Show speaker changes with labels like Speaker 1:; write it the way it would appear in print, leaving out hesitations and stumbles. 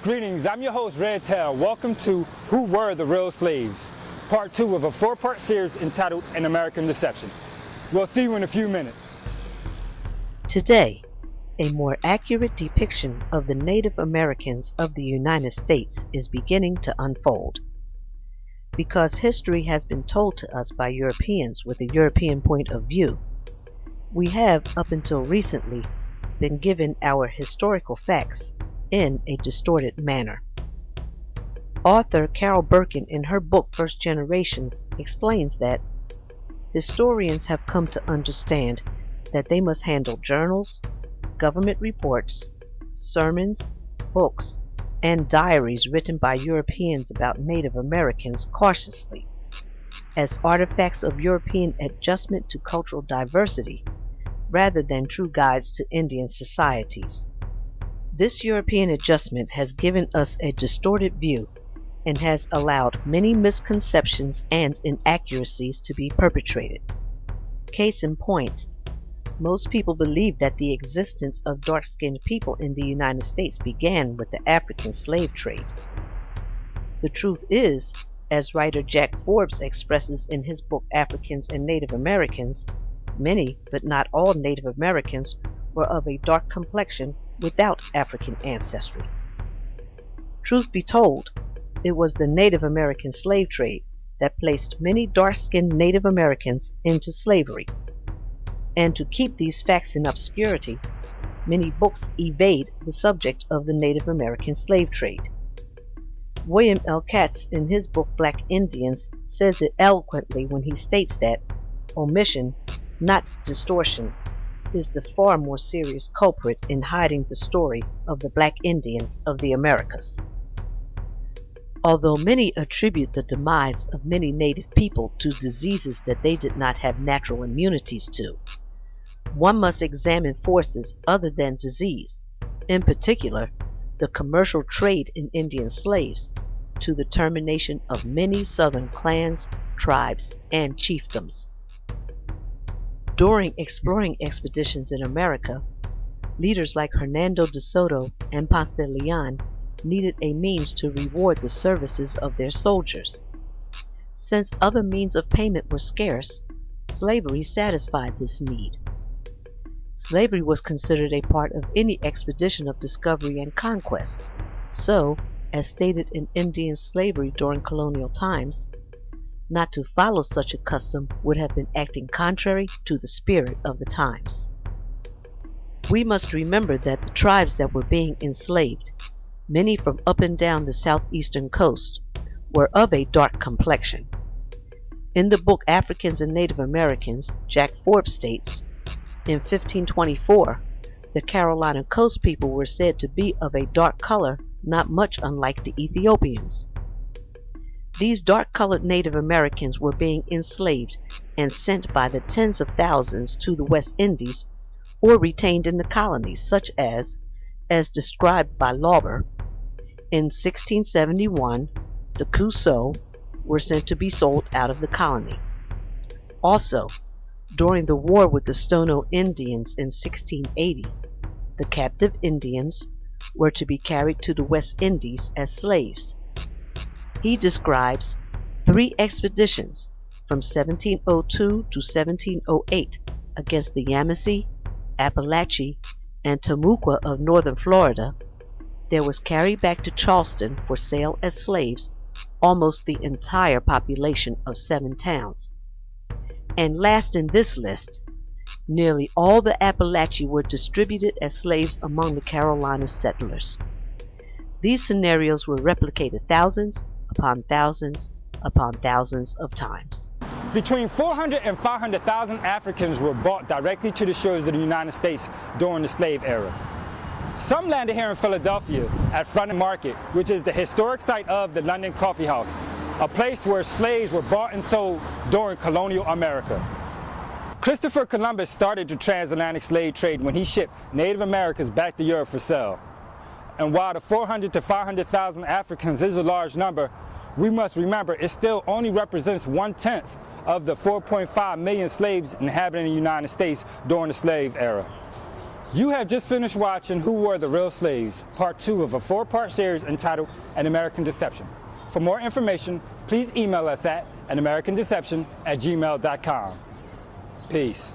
Speaker 1: Greetings, I'm your host Red Tail. Welcome to Who Were the Real Slaves? Part 2 of a 4-part series entitled An American Deception. We'll see you in a few minutes.
Speaker 2: Today, a more accurate depiction of the Native Americans of the United States is beginning to unfold. Because history has been told to us by Europeans with a European point of view, we have, up until recently, been given our historical facts in a distorted manner. Author Carol Birkin, in her book First Generations, explains that historians have come to understand that they must handle journals, government reports, sermons, books, and diaries written by Europeans about Native Americans cautiously, as artifacts of European adjustment to cultural diversity, rather than true guides to Indian societies. This European adjustment has given us a distorted view and has allowed many misconceptions and inaccuracies to be perpetrated. Case in point, most people believe that the existence of dark-skinned people in the United States began with the African slave trade. The truth is, as writer Jack Forbes expresses in his book Africans and Native Americans, many, but not all Native Americans were of a dark complexion without African ancestry. Truth be told, it was the Native American slave trade that placed many dark-skinned Native Americans into slavery. And to keep these facts in obscurity, many books evade the subject of the Native American slave trade. William L. Katz, in his book Black Indians, says it eloquently when he states that omission, not distortion, is the far more serious culprit in hiding the story of the Black Indians of the Americas. Although many attribute the demise of many native people to diseases that they did not have natural immunities to, one must examine forces other than disease, in particular the commercial trade in Indian slaves, to the termination of many southern clans, tribes, and chiefdoms. During exploring expeditions in America, leaders like Hernando de Soto and Ponce de Leon needed a means to reward the services of their soldiers. Since other means of payment were scarce, slavery satisfied this need. Slavery was considered a part of any expedition of discovery and conquest, so, as stated in Indian slavery during colonial times, not to follow such a custom would have been acting contrary to the spirit of the times. We must remember that the tribes that were being enslaved, many from up and down the southeastern coast, were of a dark complexion. In the book Africans and Native Americans, Jack Forbes states, in 1524, the Carolina coast people were said to be of a dark color, not much unlike the Ethiopians. These dark-colored Native Americans were being enslaved and sent by the tens of thousands to the West Indies or retained in the colonies, such as described by Lauber, in 1671, the Cusaux were sent to be sold out of the colony. Also, during the war with the Stono Indians in 1680, the captive Indians were to be carried to the West Indies as slaves. He describes 3 expeditions from 1702 to 1708 against the Yamasee, Appalachee, and Timucua of northern Florida. There was carried back to Charleston for sale as slaves almost the entire population of 7 towns. And last in this list, nearly all the Appalachee were distributed as slaves among the Carolina settlers. These scenarios were replicated thousands upon thousands upon thousands of times.
Speaker 1: Between 400 and 500,000 Africans were brought directly to the shores of the United States during the slave era. Some landed here in Philadelphia at Front Market, which is the historic site of the London Coffee House, a place where slaves were bought and sold during colonial America. Christopher Columbus started the transatlantic slave trade when he shipped Native Americans back to Europe for sale. And while the 400 to 500,000 Africans is a large number, we must remember it still only represents 1/10 of the 4.5 million slaves inhabiting the United States during the slave era. You have just finished watching Who Were the Real Slaves, Part 2 of a 4-part series entitled An American Deception. For more information, please email us at anamericandeception@gmail.com. Peace.